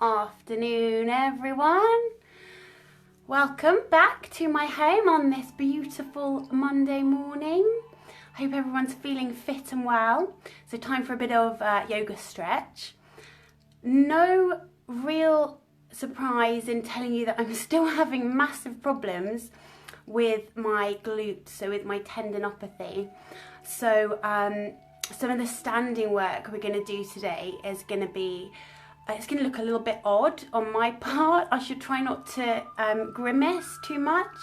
afternoon, everyone. Welcome back to my home on this beautiful Monday morning. I hope everyone's feeling fit and well. So time for a bit of yoga stretch. No real surprise in telling you that I'm still having massive problems with my glutes, so with my tendinopathy. So some of the standing work we're going to do today is going to be, it's going to look a little bit odd on my part. I should try not to grimace too much.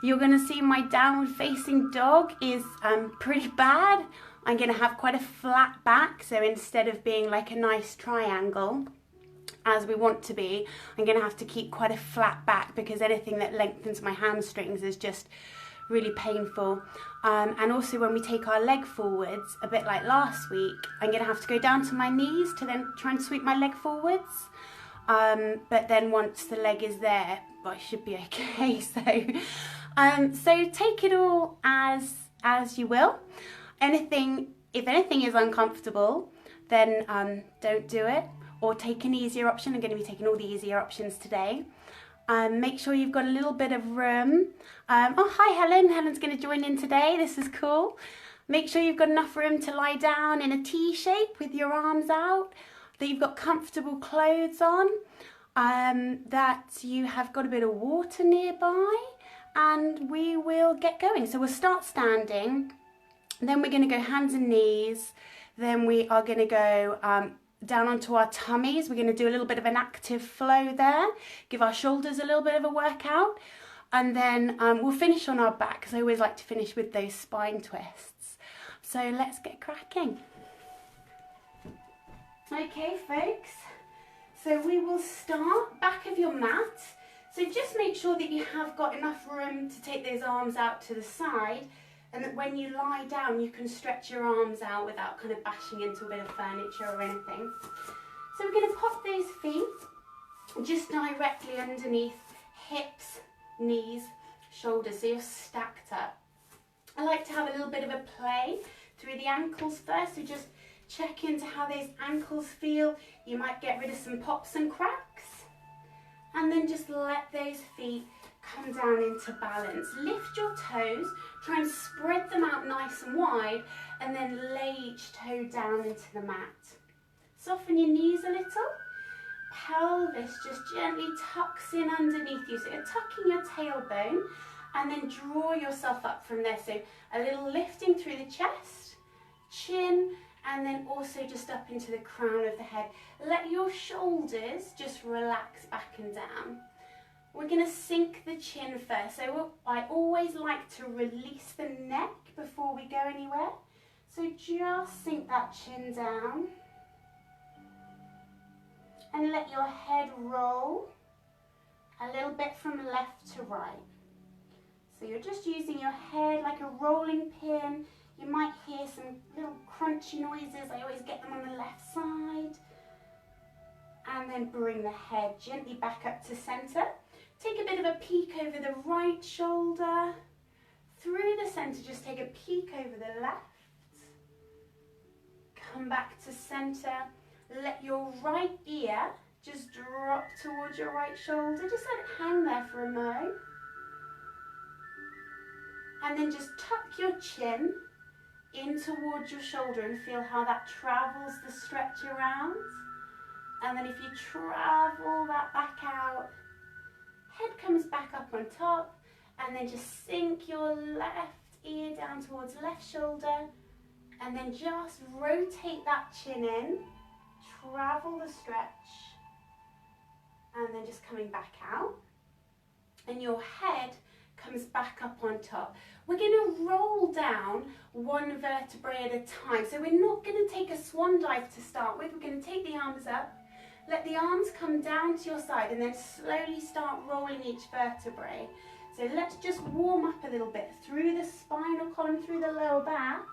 You're going to see my downward facing dog is pretty bad. I'm going to have quite a flat back, so instead of being like a nice triangle as we want to be, I'm going to have to keep quite a flat back because anything that lengthens my hamstrings is just really painful. And also when we take our leg forwards, a bit like last week, I'm going to have to go down to my knees to then try and sweep my leg forwards. But then once the leg is there, I should be okay. So take it all as you will. If anything is uncomfortable, then don't do it, or take an easier option. I'm going to be taking all the easier options today. Make sure you've got a little bit of room. Oh, hi Helen. Helen's going to join in today. This is cool. Make sure you've got enough room to lie down in a T shape with your arms out, that you've got comfortable clothes on, that you have got a bit of water nearby, and we will get going. So we'll start standing, then we're going to go hands and knees, then we are going to go down onto our tummies. We're going to do a little bit of an active flow there, give our shoulders a little bit of a workout, and then we'll finish on our back, because I always like to finish with those spine twists. So let's get cracking. Okay folks, so we will start back of your mat. So just make sure that you have got enough room to take those arms out to the side, and that when you lie down you can stretch your arms out without kind of bashing into a bit of furniture or anything. So we're going to pop those feet just directly underneath hips, knees, shoulders, so you're stacked up. I like to have a little bit of a play through the ankles first, so just check into how those ankles feel. You might get rid of some pops and cracks, and then just let those feet come down into balance. Lift your toes, try and spread them out nice and wide, and then lay each toe down into the mat. Soften your knees a little. Pelvis just gently tucks in underneath you. So you're tucking your tailbone, and then draw yourself up from there. So a little lifting through the chest, chin, and then also just up into the crown of the head. Let your shoulders just relax back and down. We're going to sink the chin first. So I always like to release the neck before we go anywhere. So just sink that chin down. And let your head roll a little bit from left to right. So you're just using your head like a rolling pin. You might hear some little crunchy noises. I always get them on the left side. And then bring the head gently back up to center. Take a bit of a peek over the right shoulder. Through the center, just take a peek over the left. Come back to center. Let your right ear just drop towards your right shoulder. Just let it hang there for a mo. And then just tuck your chin in towards your shoulder and feel how that travels the stretch around. And then if you travel that back out, head comes back up on top, and then just sink your left ear down towards left shoulder, and then just rotate that chin in, travel the stretch, and then just coming back out, and your head comes back up on top. We're going to roll down one vertebrae at a time, so we're not going to take a swan dive to start with. We're going to take the arms up. Let the arms come down to your side, and then slowly start rolling each vertebrae. So let's just warm up a little bit through the spinal column, through the lower back.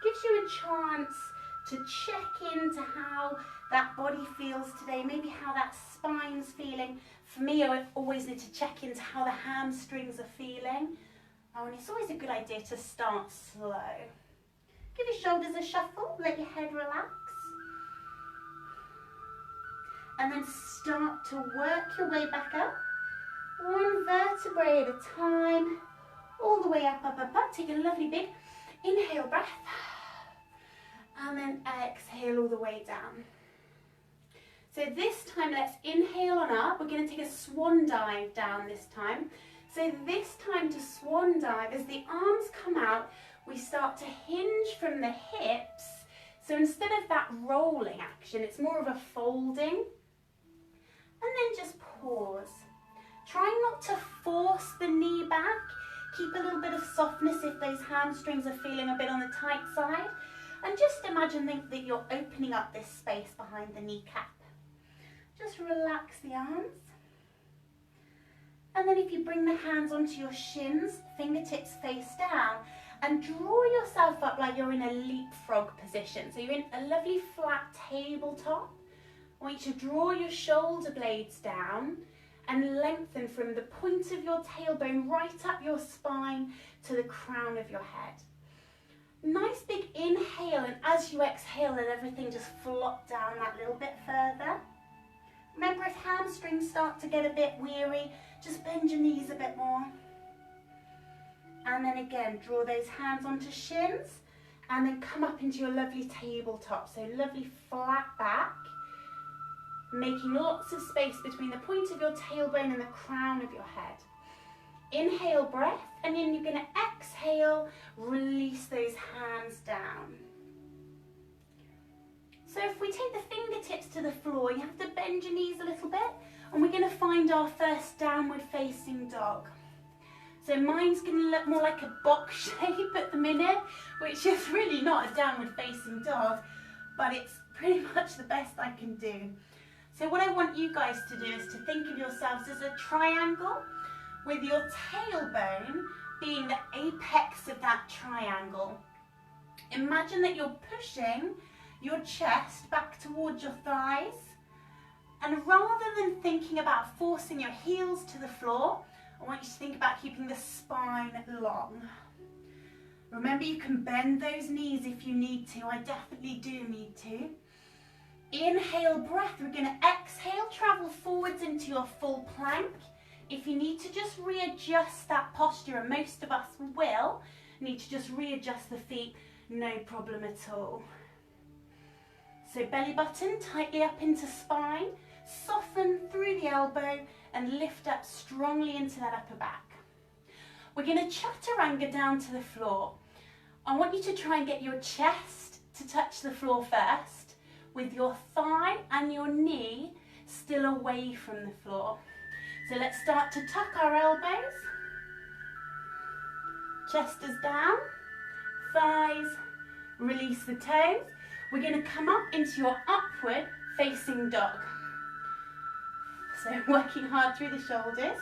Gives you a chance to check into how that body feels today, maybe how that spine's feeling. For me, I always need to check into how the hamstrings are feeling. Oh, and it's always a good idea to start slow. Give your shoulders a shuffle, let your head relax. and then start to work your way back up, one vertebrae at a time, all the way up, up, up, up. Take a lovely big inhale breath, and then exhale all the way down. So this time, let's inhale on up. We're going to take a swan dive down this time. So this time to swan dive, as the arms come out, we start to hinge from the hips. So instead of that rolling action, it's more of a folding. And then just pause. Try not to force the knee back. Keep a little bit of softness if those hamstrings are feeling a bit on the tight side. And just imagine that you're opening up this space behind the kneecap. Just relax the arms. And then if you bring the hands onto your shins, fingertips face down, and draw yourself up like you're in a leapfrog position. So you're in a lovely flat tabletop. I want you to draw your shoulder blades down and lengthen from the point of your tailbone right up your spine to the crown of your head. Nice big inhale, and as you exhale, let everything just flop down that little bit further. Remember, if hamstrings start to get a bit weary, just bend your knees a bit more. And then again, draw those hands onto shins, and then come up into your lovely tabletop. So lovely flat back, making lots of space between the point of your tailbone and the crown of your head. Inhale, breath, and then you're going to exhale, release those hands down. So if we take the fingertips to the floor, you have to bend your knees a little bit, and we're going to find our first downward facing dog. So mine's going to look more like a box shape at the minute, which is really not a downward facing dog, but it's pretty much the best I can do. So what I want you guys to do is to think of yourselves as a triangle, with your tailbone being the apex of that triangle. Imagine that you're pushing your chest back towards your thighs, and rather than thinking about forcing your heels to the floor, I want you to think about keeping the spine long. Remember, you can bend those knees if you need to. I definitely do need to. Inhale, breath. We're going to exhale, travel forwards into your full plank. If you need to just readjust that posture, and most of us will need to just readjust the feet, no problem at all. So belly button tightly up into spine, soften through the elbow and lift up strongly into that upper back. We're going to chaturanga down to the floor. I want you to try and get your chest to touch the floor first, with your thigh and your knee still away from the floor. So let's start to tuck our elbows, chest is down, thighs, release the toes. We're going to come up into your upward facing dog. So working hard through the shoulders.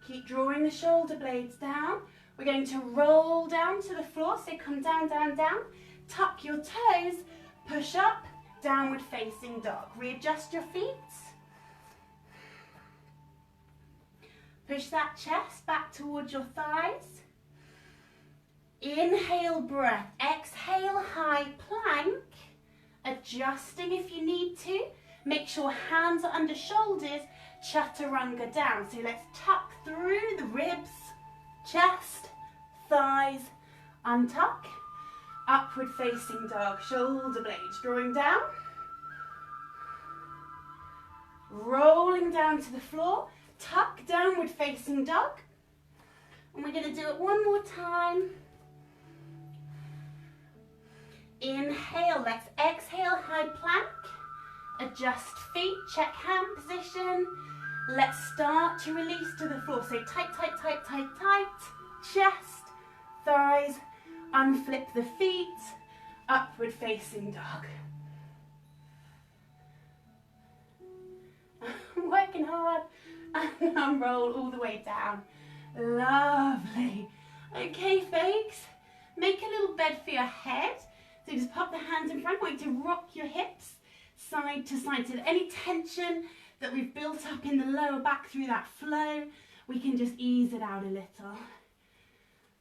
Keep drawing the shoulder blades down. We're going to roll down to the floor, so come down, down, down. Tuck your toes, push up, downward facing dog. Readjust your feet. Push that chest back towards your thighs. Inhale, breath. Exhale, high plank. Adjusting if you need to. Make sure hands are under shoulders. Chaturanga down. So let's tuck through the ribs, chest, thighs, untuck. Upward facing dog. Shoulder blades drawing down. Rolling down to the floor. Tuck, downward facing dog. And we're going to do it one more time. Inhale, let's exhale, high plank. Adjust feet, check hand position. Let's start to release to the floor. So tight, tight, tight, tight, tight. Chest, thighs, unflip the feet. Upward facing dog. Working hard. And roll all the way down. Lovely. Okay, folks. Make a little bed for your head. So just pop the hands in front. I want you to rock your hips side to side. So that any tension that we've built up in the lower back through that flow, we can just ease it out a little.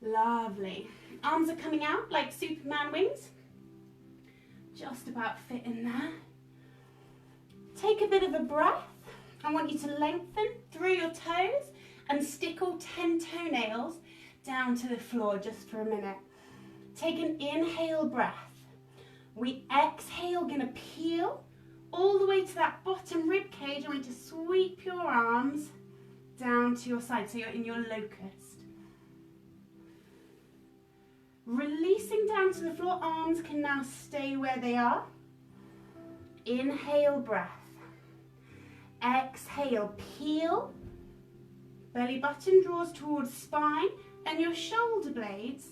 Lovely. Arms are coming out like Superman wings. Just about fit in there. take a bit of a breath. I want you to lengthen through your toes and stick all 10 toenails down to the floor just for a minute. Take an inhale breath. We exhale, gonna peel all the way to that bottom rib cage. I want you to sweep your arms down to your side, so you're in your locust. Releasing down to the floor, arms can now stay where they are. Inhale, breath. Exhale, peel. Belly button draws towards spine and your shoulder blades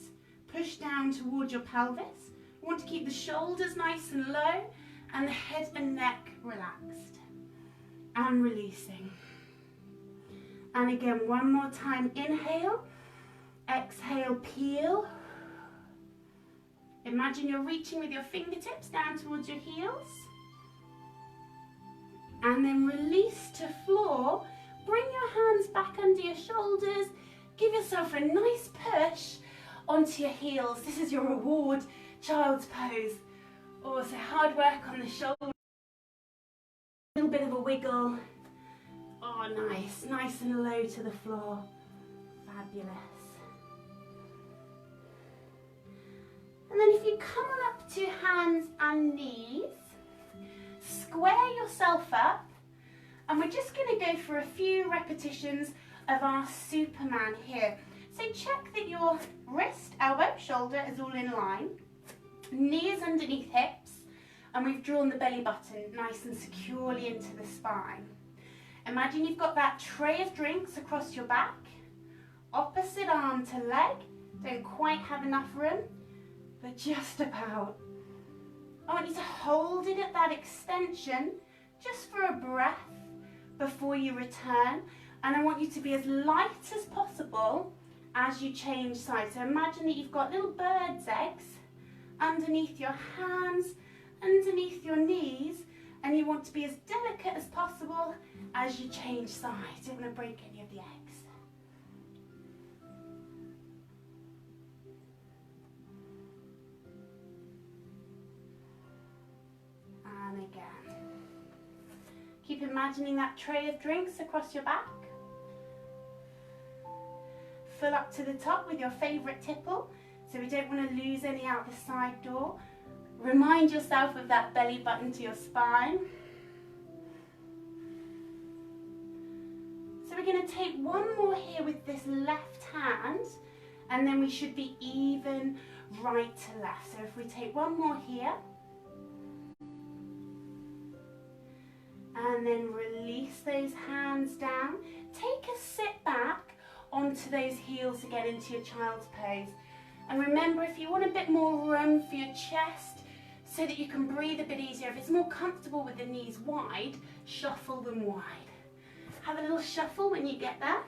push down towards your pelvis. You want to keep the shoulders nice and low and the head and neck relaxed. And releasing. And again, one more time, inhale. Exhale, peel. Imagine you're reaching with your fingertips down towards your heels. And then release to floor. Bring your hands back under your shoulders. Give yourself a nice push onto your heels. This is your reward, child's pose. Also hard work on the shoulder. A little bit of a wiggle. Oh, nice. Nice and low to the floor. Fabulous. And then if you come on up to hands and knees, square yourself up, and we're just going to go for a few repetitions of our Superman here. So check that your wrist, elbow, shoulder is all in line, knees underneath hips, and we've drawn the belly button nice and securely into the spine. Imagine you've got that tray of drinks across your back, opposite arm to leg, don't quite have enough room, but just about. I want you to hold it at that extension just for a breath before you return, and I want you to be as light as possible as you change sides. So imagine that you've got little bird's eggs underneath your hands, underneath your knees, and you want to be as delicate as possible as you change sides. You don't want to break any of the eggs. And again. Keep imagining that tray of drinks across your back. Fill up to the top with your favourite tipple, so we don't want to lose any out the side door. Remind yourself of that belly button to your spine. So we're going to take one more here with this left hand, and then we should be even right to left. So if we take one more here, and then release those hands down. Take a sit back onto those heels again into your child's pose. And remember, if you want a bit more room for your chest so that you can breathe a bit easier, if it's more comfortable with the knees wide, shuffle them wide. Have a little shuffle when you get there.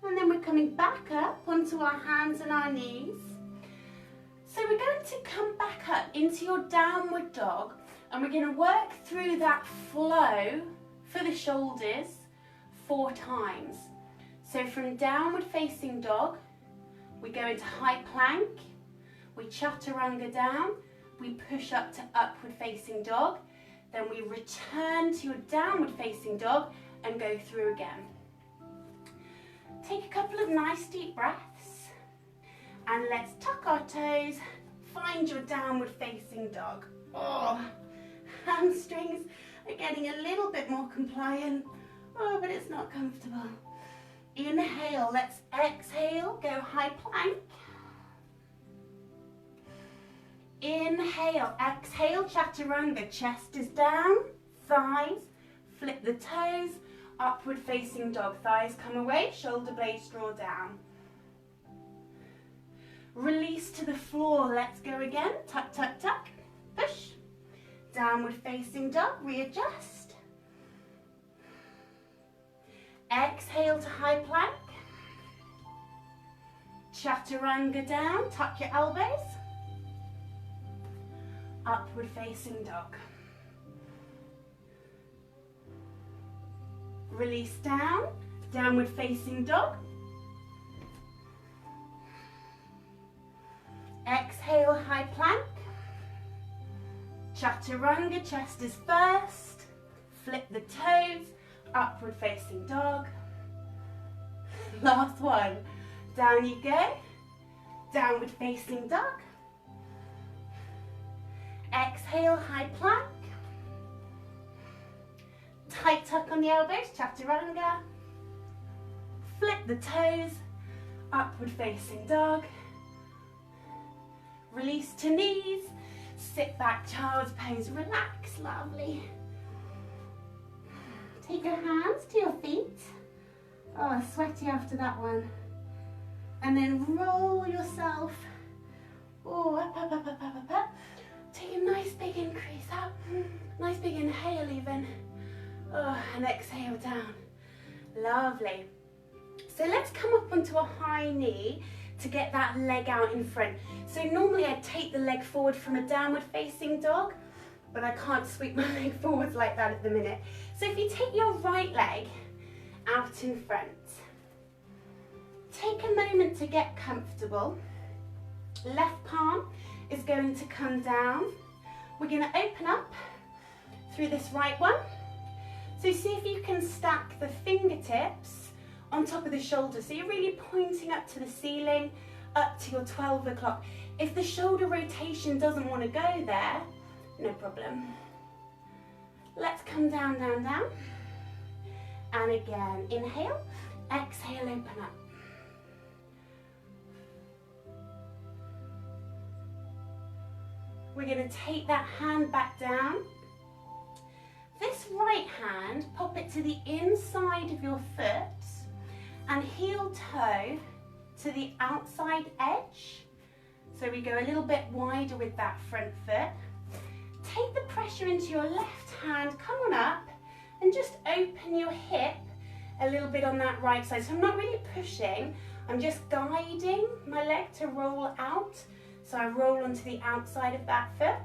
And then we're coming back up onto our hands and our knees. So we're going to come back up into your downward dog, and we're going to work through that flow for the shoulders 4 times. So from downward facing dog, we go into high plank, we chaturanga down, we push up to upward facing dog, then we return to your downward facing dog and go through again. Take a couple of nice deep breaths, and let's tuck our toes, find your downward facing dog. Oh, hamstrings are getting a little bit more compliant, oh, but it's not comfortable. Inhale, let's exhale, go high plank. Inhale, exhale, chaturanga, chest is down, thighs, flip the toes, upward facing dog, thighs come away, shoulder blades draw down. Release to the floor, let's go again, tuck, tuck, tuck, push. Downward facing dog, readjust. Exhale to high plank. Chaturanga down, tuck your elbows. Upward facing dog. Release down, downward facing dog. Exhale, high plank. Chaturanga, chest is first. Flip the toes, upward facing dog. Last one. Down you go. Downward facing dog. Exhale, high plank. Tight tuck on the elbows, chaturanga. Flip the toes, upward facing dog. Release to knees. Sit back, child's pose, relax, lovely. Take your hands to your feet. Oh, sweaty after that one. And then roll yourself. Oh, up, up, up, up, up, up, up. Take a nice big increase up. Nice big inhale even. Oh, and exhale down. Lovely. So let's come up onto a high knee to get that leg out in front. So normally I'd take the leg forward from a downward facing dog, but I can't sweep my leg forwards like that at the minute. So if you take your right leg out in front, take a moment to get comfortable. Left palm is going to come down. We're going to open up through this right one. So see if you can stack the fingertips on top of the shoulders. So you're really pointing up to the ceiling, up to your 12 o'clock. If the shoulder rotation doesn't want to go there, no problem. Let's come down, down, down. And again, inhale, exhale, open up. We're going to take that hand back down. This right hand, pop it to the inside of your foot and heel toe to the outside edge. So we go a little bit wider with that front foot. Take the pressure into your left hand, come on up and just open your hip a little bit on that right side. So I'm not really pushing, I'm just guiding my leg to roll out. So I roll onto the outside of that foot.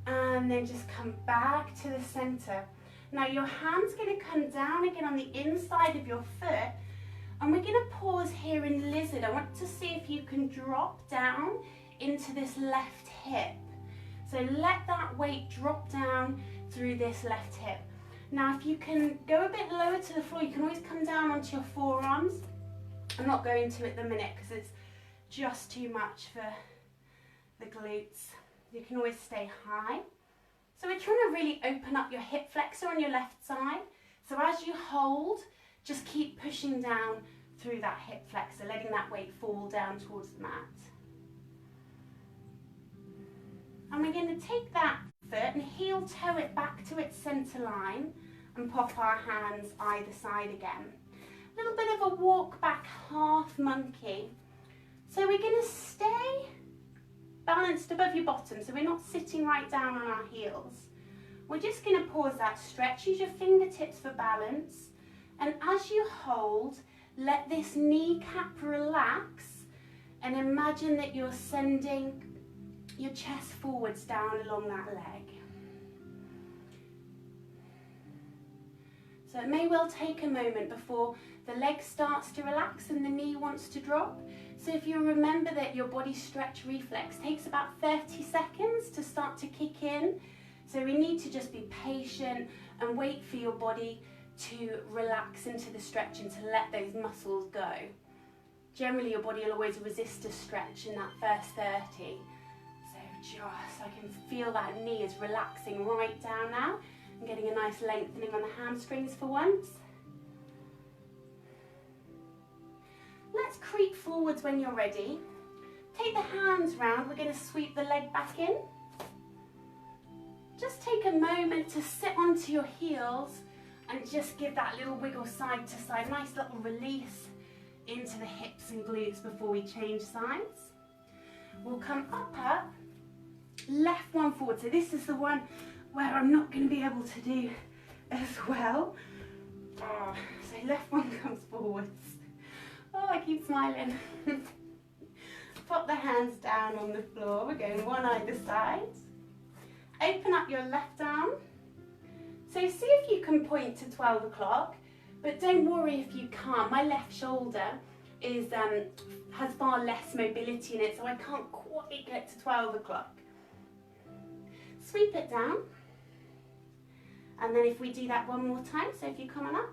And then just come back to the center. Now your hand's going to come down again on the inside of your foot, and we're going to pause here in lizard. I want to see if you can drop down into this left hip. So let that weight drop down through this left hip. Now if you can go a bit lower to the floor, you can always come down onto your forearms. I'm not going to at the minute because it's just too much for the glutes. You can always stay high. So we're trying to really open up your hip flexor on your left side. So as you hold, just keep pushing down through that hip flexor, letting that weight fall down towards the mat. And we're going to take that foot and heel toe it back to its center line and pop our hands either side again. A little bit of a walk back half monkey. So we're going to stay balanced above your bottom, so we're not sitting right down on our heels. We're just going to pause that stretch, use your fingertips for balance, and as you hold, let this kneecap relax and imagine that you're sending your chest forwards down along that leg. So it may well take a moment before the leg starts to relax and the knee wants to drop. So if you remember that your body stretch reflex takes about 30 seconds to start to kick in. So we need to just be patient and wait for your body to relax into the stretch and to let those muscles go. Generally your body will always resist a stretch in that first 30. So just, I can feel that knee is relaxing right down now. I'm getting a nice lengthening on the hamstrings for once. Let's creep forwards when you're ready. Take the hands round, we're going to sweep the leg back in. Just take a moment to sit onto your heels and just give that little wiggle side to side. Nice little release into the hips and glutes before we change sides. We'll come up, left one forward. So this is the one where I'm not going to be able to do as well. So left one comes forwards. Oh, I keep smiling. Pop the hands down on the floor. We're going one either side. Open up your left arm. So see if you can point to 12 o'clock, but don't worry if you can't. My left shoulder has far less mobility in it, so I can't quite get to 12 o'clock. Sweep it down. And then if we do that one more time, so if you come on up.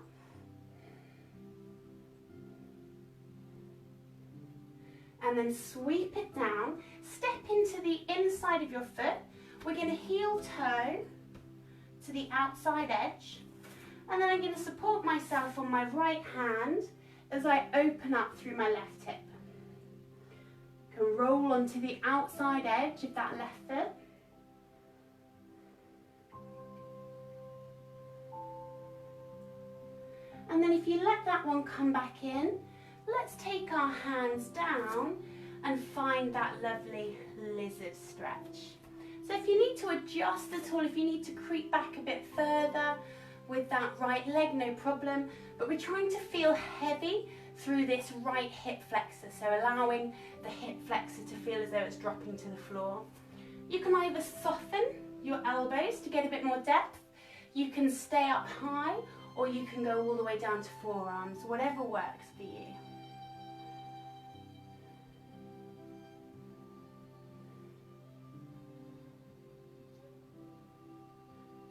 And then sweep it down. Step into the inside of your foot. We're going to heel toe to the outside edge. And then I'm going to support myself on my right hand as I open up through my left hip. Can roll onto the outside edge of that left foot. And then if you let that one come back in, let's take our hands down and find that lovely lizard stretch. So if you need to adjust at all, if you need to creep back a bit further with that right leg, no problem. But we're trying to feel heavy through this right hip flexor, so allowing the hip flexor to feel as though it's dropping to the floor. You can either soften your elbows to get a bit more depth, you can stay up high, or you can go all the way down to forearms, whatever works for you.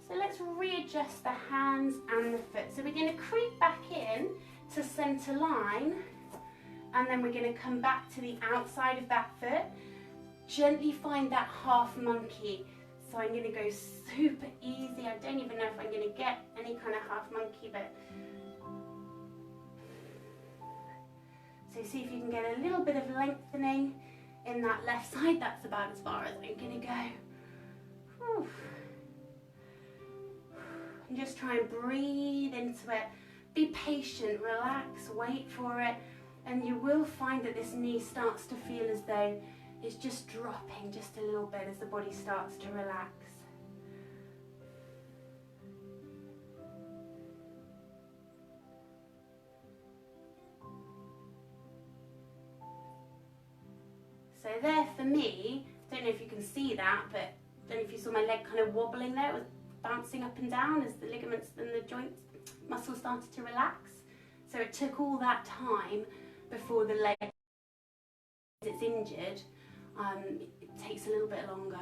So let's readjust the hands and the foot. So we're going to creep back in to centre line, and then we're going to come back to the outside of that foot. Gently find that half monkey. So I'm going to go super easy. I don't even know if I'm going to get any kind of half monkey, but so see if you can get a little bit of lengthening in that left side. That's about as far as I'm going to go. Whew. And just try and breathe into it. Be patient, relax, wait for it, and you will find that this knee starts to feel as though it's just dropping just a little bit as the body starts to relax. So there for me, don't know if you can see that, but don't know if you saw my leg kind of wobbling there. It was bouncing up and down as the ligaments and the joints, muscles started to relax. So it took all that time before the leg, it's injured, it takes a little bit longer.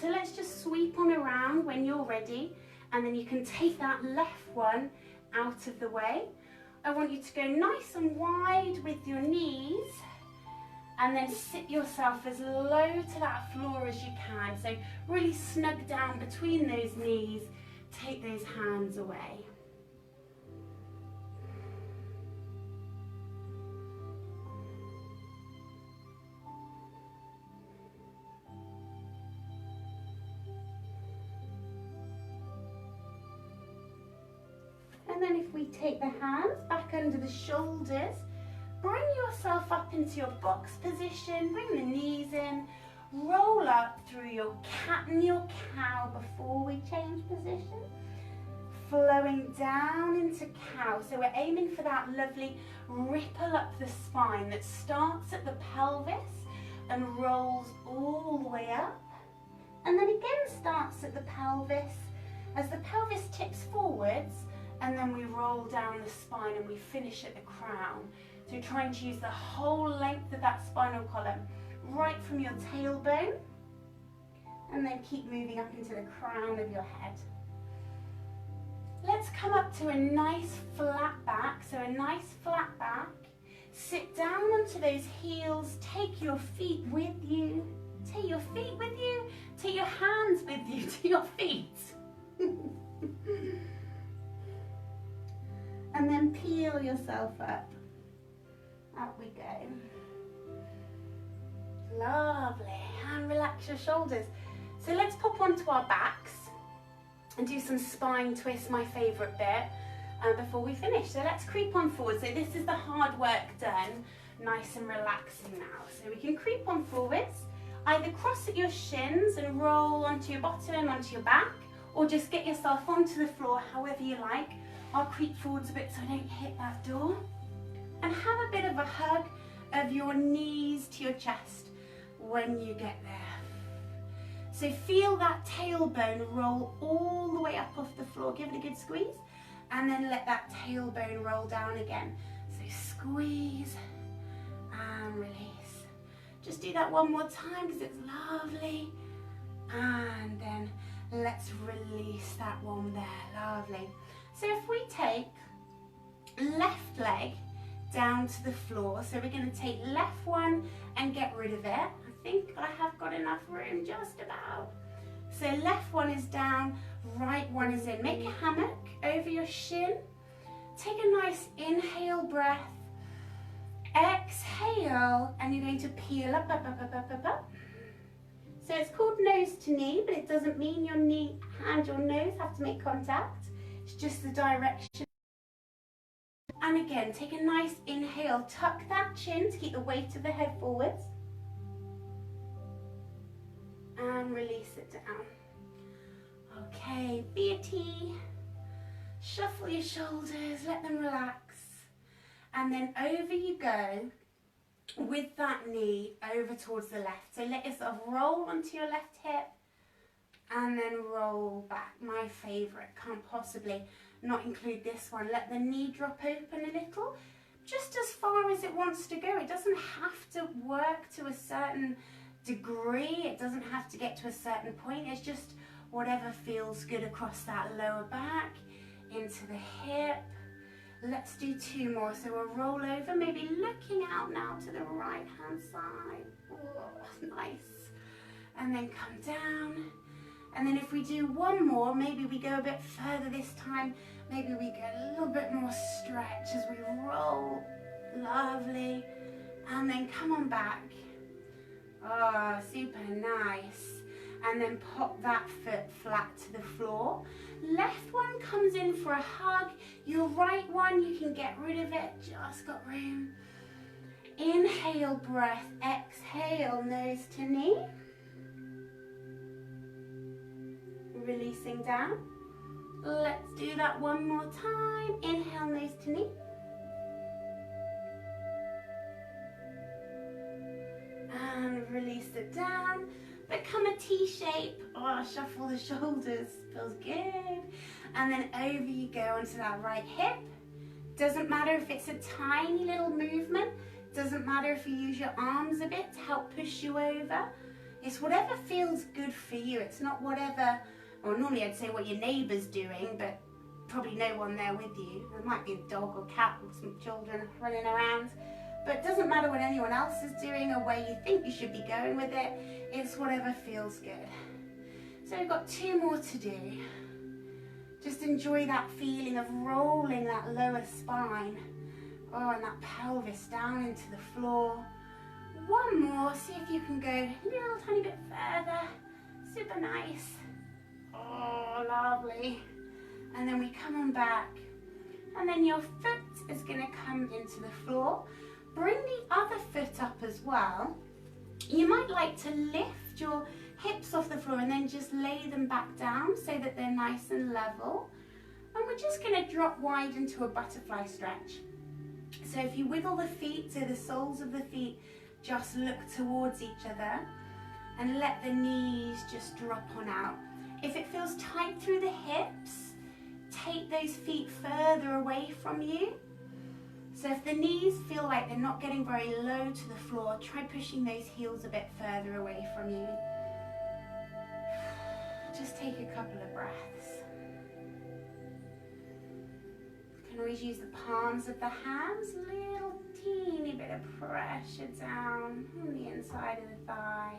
So let's just sweep on around when you're ready, and then you can take that left one out of the way. I want you to go nice and wide with your knees, and then sit yourself as low to that floor as you can. So really snug down between those knees, take those hands away. And then if we take the hands back under the shoulders, bring yourself up into your box position, bring the knees in, roll up through your cat and your cow before we change position. Flowing down into cow. So we're aiming for that lovely ripple up the spine that starts at the pelvis and rolls all the way up. And then again starts at the pelvis as the pelvis tips forwards, and then we roll down the spine and we finish at the crown. So you're trying to use the whole length of that spinal column, right from your tailbone, and then keep moving up into the crown of your head. Let's come up to a nice flat back, so a nice flat back. Sit down onto those heels, take your feet with you, take your feet with you, take your hands with you to your feet. And then peel yourself up. Up we go. Lovely. And relax your shoulders. So let's pop onto our backs and do some spine twists, my favourite bit, before we finish. So let's creep on forward. So this is the hard work done, nice and relaxing now. So we can creep on forwards, either cross at your shins and roll onto your bottom, onto your back, or just get yourself onto the floor however you like. I'll creep forwards a bit so I don't hit that door. And have a bit of a hug of your knees to your chest when you get there. So feel that tailbone roll all the way up off the floor. Give it a good squeeze and then let that tailbone roll down again. So squeeze and release. Just do that one more time because it's lovely. And then let's release that one there. Lovely. So if we take left leg down to the floor, so we're going to take left one and get rid of it. I think I have got enough room, just about. So left one is down, right one is in. Make a hammock over your shin. Take a nice inhale breath. Exhale, and you're going to peel up, up, up, up, up, up, up. So it's called nose to knee, but it doesn't mean your knee and your nose have to make contact. It's just the direction. And again, take a nice inhale. Tuck that chin to keep the weight of the head forwards. And release it down. Okay, be a T. Shuffle your shoulders, let them relax. And then over you go with that knee over towards the left. So let yourself roll onto your left hip and then roll back. My favourite, can't possibly not include this one. Let the knee drop open a little, just as far as it wants to go. It doesn't have to work to a certain degree. It doesn't have to get to a certain point. It's just whatever feels good across that lower back, into the hip. Let's do two more. So we'll roll over, maybe looking out now to the right hand side. Oh, nice. And then come down. And then if we do one more, maybe we go a bit further this time. Maybe we get a little bit more stretch as we roll. Lovely. And then come on back. Oh, super nice. And then pop that foot flat to the floor. Left one comes in for a hug. Your right one, you can get rid of it, just got room. Inhale, breath. Exhale, nose to knee. Releasing down. Let's do that one more time. Inhale, nose to knee. And release it down. Become a T shape. Oh, shuffle the shoulders. Feels good. And then over you go onto that right hip. Doesn't matter if it's a tiny little movement. Doesn't matter if you use your arms a bit to help push you over. It's whatever feels good for you. It's not whatever, or normally I'd say what your neighbour's doing, but probably no one there with you. There might be a dog or cat or some children running around. But it doesn't matter what anyone else is doing or where you think you should be going with it. It's whatever feels good. So we've got two more to do. Just enjoy that feeling of rolling that lower spine. Oh, and that pelvis down into the floor. One more, see if you can go a little tiny bit further. Super nice. Oh, lovely. And then we come on back. And then your foot is going to come into the floor. Bring the other foot up as well. You might like to lift your hips off the floor and then just lay them back down so that they're nice and level. And we're just going to drop wide into a butterfly stretch. So if you wiggle the feet, so the soles of the feet just look towards each other, and let the knees just drop on out. If it feels tight through the hips, take those feet further away from you. So if the knees feel like they're not getting very low to the floor, try pushing those heels a bit further away from you. Just take a couple of breaths. You can always use the palms of the hands, a little teeny bit of pressure down on the inside of the thigh.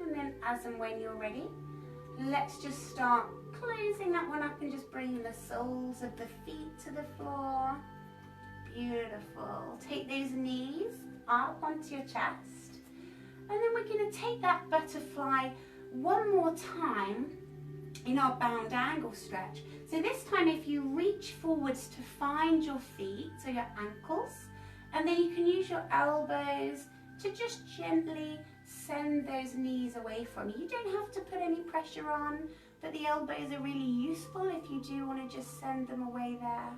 And then as and when you're ready, let's just start closing that one up and just bringing the soles of the feet to the floor. Beautiful. Take those knees up onto your chest. And then we're going to take that butterfly one more time in our bound angle stretch. So this time if you reach forwards to find your feet, so your ankles, and then you can use your elbows to just gently send those knees away from you. You don't have to put any pressure on. but the elbows are really useful if you do want to just send them away there.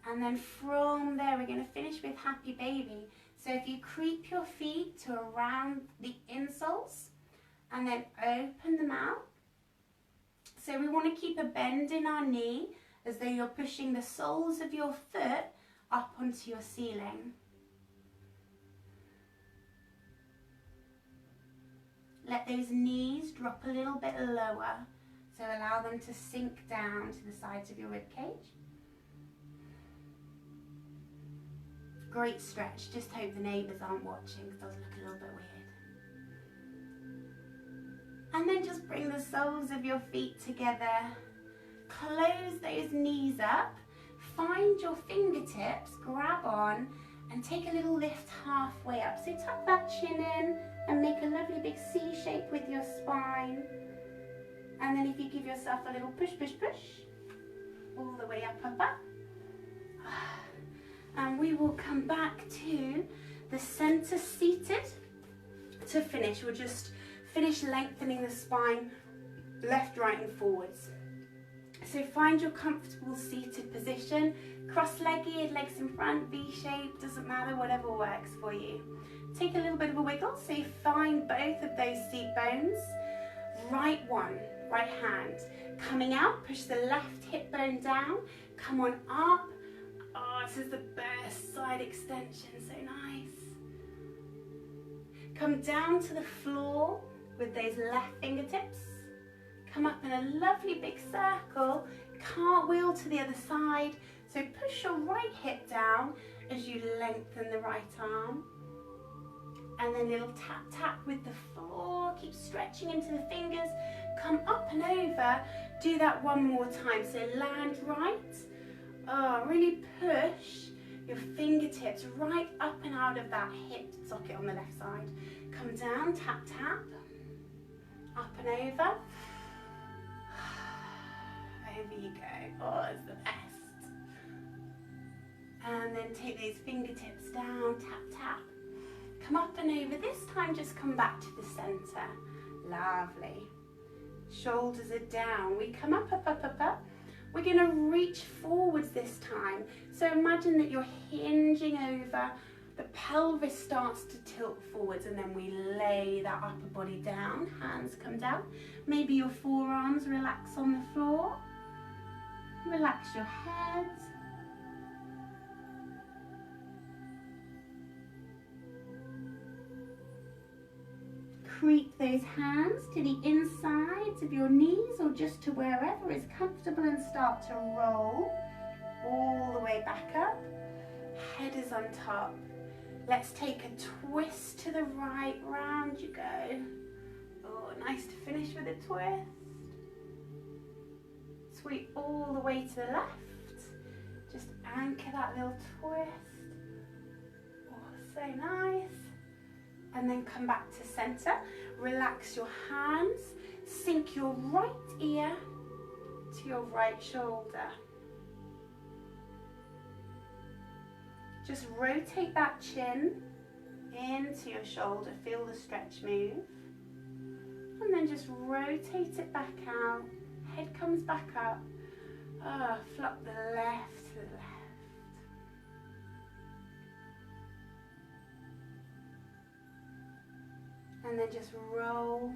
And then from there, we're going to finish with Happy Baby. So if you creep your feet to around the insoles and then open them out. So we want to keep a bend in our knee as though you're pushing the soles of your foot up onto your ceiling. Let those knees drop a little bit lower, so allow them to sink down to the sides of your ribcage. Great stretch, just hope the neighbours aren't watching because it does look a little bit weird. And then just bring the soles of your feet together. Close those knees up, find your fingertips, grab on and take a little lift halfway up. So tuck that chin in and make a lovely big C shape with your spine. And then if you give yourself a little push, push, push, all the way up, up, up. And we will come back to the center seated to finish. We'll just finish lengthening the spine left, right and forwards. So find your comfortable seated position, cross-legged, legs in front, V-shape, doesn't matter, whatever works for you. Take a little bit of a wiggle, so you find both of those seat bones. Right one, right hand. Coming out, push the left hip bone down, come on up. Oh, this is the best side extension, so nice. Come down to the floor with those left fingertips. Come up in a lovely big circle, cartwheel to the other side. So push your right hip down as you lengthen the right arm. And then little tap tap with the floor, keep stretching into the fingers. Come up and over, do that one more time. So land right, really push your fingertips right up and out of that hip socket on the left side. Come down, tap tap, up and over. Over you go. Oh, it's the best. And then take those fingertips down, tap, tap. Come up and over. This time just come back to the center. Lovely. Shoulders are down. We come up, up, up, up, up. We're going to reach forwards this time. So imagine that you're hinging over. The pelvis starts to tilt forwards and then we lay that upper body down. Hands come down. Maybe your forearms relax on the floor. Relax your head. Creep those hands to the insides of your knees or just to wherever is comfortable and start to roll all the way back up. Head is on top. Let's take a twist to the right, round you go. Oh, nice to finish with a twist. Sweep all the way to the left. Just anchor that little twist. Oh, so nice. And then come back to center. Relax your hands. Sink your right ear to your right shoulder. Just rotate that chin into your shoulder. Feel the stretch move. And then just rotate it back out. Head comes back up. Flop the left to the left. And then just roll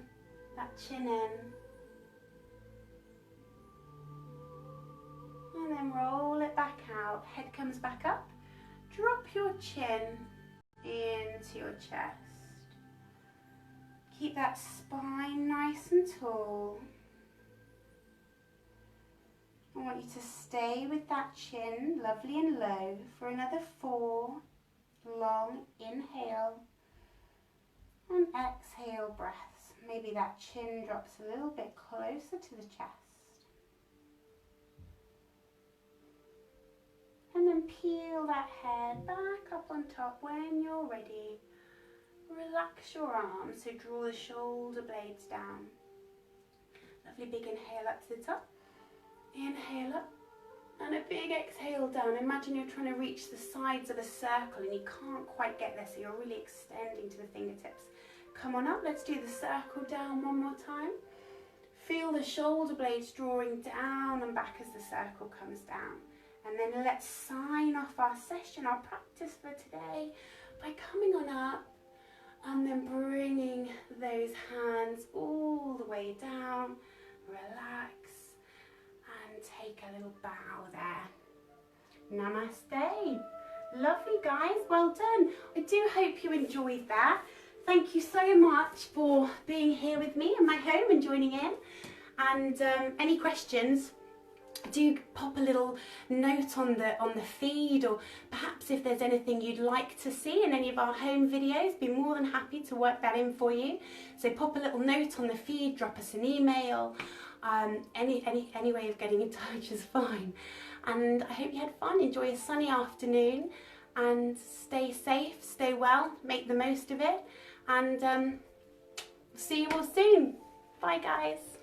that chin in. And then roll it back out. Head comes back up. Drop your chin into your chest. Keep that spine nice and tall. I want you to stay with that chin lovely and low for another 4 long inhale and exhale breaths. Maybe that chin drops a little bit closer to the chest. And then peel that head back up on top when you're ready. Relax your arms, so draw the shoulder blades down. Lovely big inhale up to the top. Inhale up And a big exhale down. Imagine you're trying to reach the sides of a circle and you can't quite get there, so you're really extending to the fingertips. Come on up, let's do the circle down one more time. Feel the shoulder blades drawing down and back as the circle comes down. And then let's sign off our session, our practice for today, by coming on up and then bringing those hands all the way down. Relax and take a little bow there. Namaste. Lovely, guys, well done. I do hope you enjoyed that. Thank you so much for being here with me in my home and joining in. And any questions, do pop a little note on the feed, or perhaps if there's anything you'd like to see in any of our home videos, be more than happy to work that in for you. So pop a little note on the feed, drop us an email, any way of getting in touch is fine. And I hope you had fun. Enjoy a sunny afternoon and stay safe, stay well, make the most of it, and see you all soon. Bye, guys.